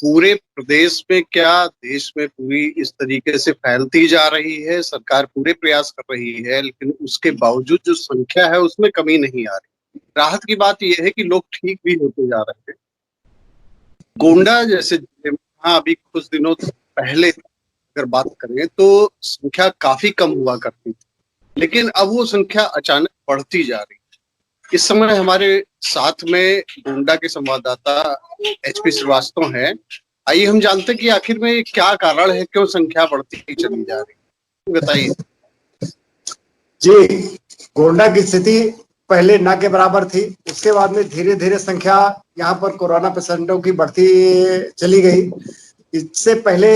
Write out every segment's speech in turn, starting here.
पूरे प्रदेश में क्या देश में पूरी इस तरीके से फैलती जा रही है। सरकार पूरे प्रयास कर रही है, लेकिन उसके बावजूद जो संख्या है उसमें कमी नहीं आ रही। राहत की बात यह है कि लोग ठीक भी होते जा रहे हैं। गोंडा जैसे जिले में, हाँ, अभी कुछ दिनों पहले अगर बात करें तो संख्या काफी कम हुआ करती थी, लेकिन अब वो संख्या अचानक बढ़ती जा रही है। इस समय हमारे साथ में गोंडा के संवाददाता HP श्रीवास्तव हैं। आइए हम जानते हैं कि आखिर में क्या कारण है, क्यों संख्या बढ़ती चली जा रही है, बताइए। जी, गोंडा की स्थिति पहले ना के बराबर थी। उसके बाद में धीरे धीरे संख्या यहाँ पर कोरोना पेशेंटों की बढ़ती चली गई। इससे पहले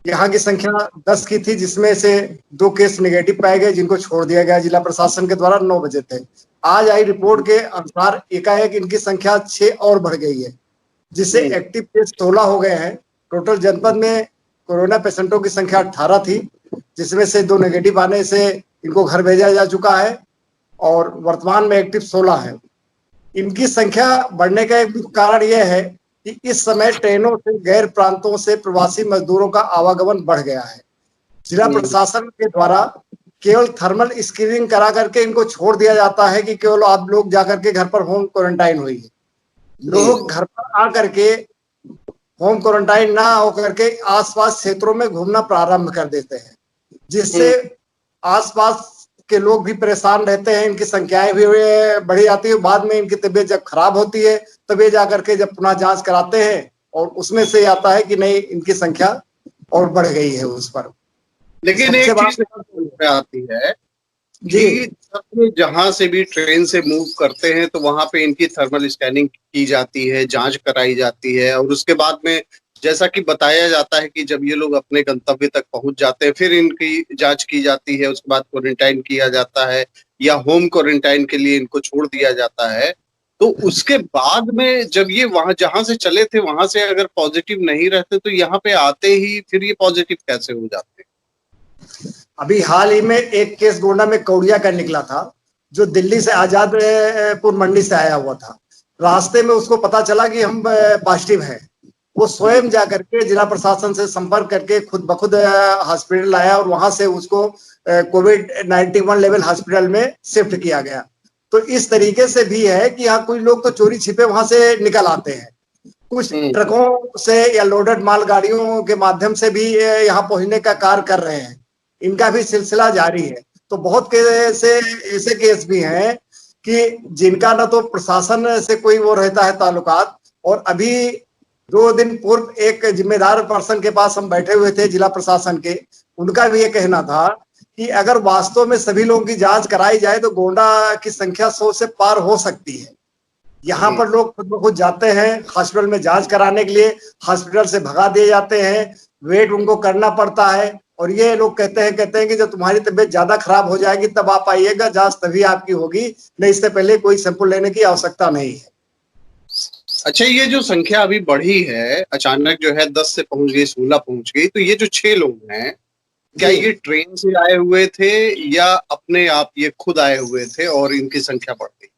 यहाँ की संख्या 10 की थी, जिसमें से 2 केस नेगेटिव पाए गए, जिनको छोड़ दिया गया जिला प्रशासन के द्वारा 9 बजे थे। आज आई रिपोर्ट के अनुसार एकाएक इनकी संख्या 6 और बढ़ गई है, जिससे एक्टिव केस 16 हो गए हैं। टोटल जनपद में कोरोना पेशेंटों की संख्या 18 थी, जिसमें से 2 नेगेटिव आने से इनको घर भेजा जा चुका है और वर्तमान में एक्टिव 16 है। इनकी संख्या बढ़ने का एक कारण यह है कि इस समय ट्रेनों से गैर प्रांतों से प्रवासी मजदूरों का आवागमन बढ़ गया है। जिला प्रशासन के द्वारा केवल थर्मल स्क्रीनिंग करा करके इनको छोड़ दिया जाता है कि केवल आप लोग जाकर के घर पर होम क्वारंटाइन होइए। लोग घर पर आकर के होम क्वारंटाइन ना होकर के आसपास क्षेत्रों में घूमना प्रारंभ कर देते हैं, जिससे आसपास के लोग भी परेशान रहते हैं। इनकी संख्याएं भी बढ़ी जाती है। बाद में इनकी तबीयत जब खराब होती है तब ये जाकर के जब पुनः जांच कराते हैं और उसमें से आता है कि नहीं, इनकी संख्या और बढ़ गई है उस पर। लेकिन एक चीज आती है कि जहां से भी ट्रेन से मूव करते हैं तो वहां पे इनकी थर्मल स्कैनिंग की जाती है, जांच कराई जाती है, और उसके बाद में जैसा कि बताया जाता है कि जब ये लोग अपने गंतव्य तक पहुंच जाते हैं फिर इनकी जांच की जाती है, उसके बाद क्वारंटाइन किया जाता है या होम क्वारंटाइन के लिए इनको छोड़ दिया जाता है। तो उसके बाद में जब ये वहां जहां से चले थे वहां से अगर पॉजिटिव नहीं रहते तो यहाँ पे आते ही फिर ये पॉजिटिव कैसे हो जाते हैं? अभी हाल ही में एक केस गोंडा में कौड़िया का निकला था, जो दिल्ली से आजादपुर मंडी से आया हुआ था। रास्ते में उसको पता चला कि हम पॉजिटिव हैं। वो स्वयं जाकर के जिला प्रशासन से संपर्क करके खुद ब खुद हॉस्पिटल आया और वहां से उसको COVID-91 लेवल हॉस्पिटल में शिफ्ट किया गया। तो इस तरीके से भी है कि यहाँ कुछ लोग तो चोरी छिपे वहां से निकल आते हैं, कुछ ट्रकों से या लोडेड मालगाड़ियों के माध्यम से भी यहाँ पहुंचने का कार्य कर रहे हैं। इनका भी सिलसिला जारी है। तो बहुत ऐसे केस भी हैं कि जिनका न तो प्रशासन से कोई वो रहता है ताल्लुकात। और अभी 2 दिन पूर्व एक जिम्मेदार पर्सन के पास हम बैठे हुए थे जिला प्रशासन के, उनका भी ये कहना था कि अगर वास्तव में सभी लोगों की जांच कराई जाए तो गोंडा की संख्या 100 से पार हो सकती है। यहाँ पर लोग खुद ब खुद जाते हैं हॉस्पिटल में जांच कराने के लिए, हॉस्पिटल से भगा दिए जाते हैं, वेट उनको करना पड़ता है। और ये लोग कहते हैं कि जब तुम्हारी तबीयत ज्यादा खराब हो जाएगी तब आप आइएगा, जांच तभी आपकी होगी, नहीं इससे पहले कोई सैंपल लेने की आवश्यकता नहीं है। अच्छा, ये जो संख्या अभी बढ़ी है अचानक, जो है 10 से पहुंच गई, 16 पहुंच गई, तो ये जो 6 लोग हैं, क्या ये ट्रेन से आए हुए थे या अपने आप ये खुद आए हुए थे और इनकी संख्या बढ़ गई?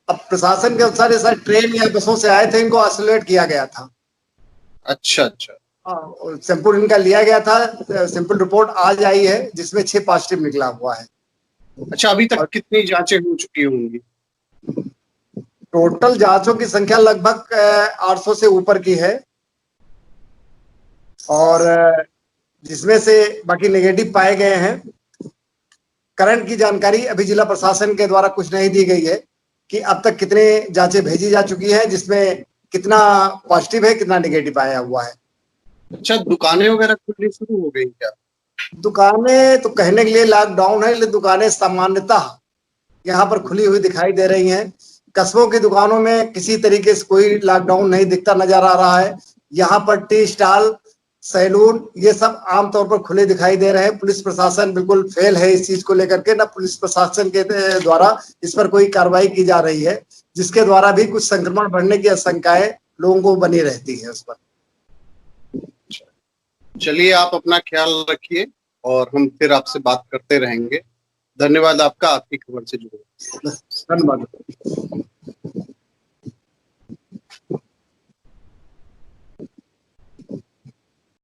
अब प्रशासन के अनुसार ये ट्रेन या बसों से आए थे, इनको आइसोलेट किया गया था। अच्छा अच्छा। सैंपल इनका लिया गया था, सैंपल रिपोर्ट आज आई है जिसमें 6 पॉजिटिव निकला हुआ है। अच्छा, अभी तक कितनी जांचें हो चुकी होंगी? टोटल जांचों की संख्या लगभग 800 से ऊपर की है, और जिसमें से बाकी नेगेटिव पाए गए हैं। करंट की जानकारी अभी जिला प्रशासन के द्वारा कुछ नहीं दी गई है कि अब तक कितने जांचें भेजी जा चुकी है, जिसमें कितना पॉजिटिव है, कितना नेगेटिव आया हुआ है। अच्छा, दुकानें वगैरह खुलनी शुरू हो गई क्या? दुकानें तो कहने के लिए लॉकडाउन है, लेकिन दुकानें सामान्यतः यहाँ पर खुली हुई दिखाई दे रही हैं। कस्बों की दुकानों में किसी तरीके से कोई लॉकडाउन नहीं दिखता नजर आ रहा है। यहाँ पर टी स्टॉल, सैलून, ये सब आमतौर पर खुले दिखाई दे रहे हैं। पुलिस प्रशासन बिल्कुल फेल है इस चीज को लेकर के, ना पुलिस प्रशासन के द्वारा इस पर कोई कार्रवाई की जा रही है, जिसके द्वारा भी कुछ संक्रमण बढ़ने की आशंकाएं लोगों को बनी रहती है उस पर। चलिए, आप अपना ख्याल रखिए और हम फिर आपसे बात करते रहेंगे। धन्यवाद आपका, आपकी खबर से जुड़े। धन्यवाद।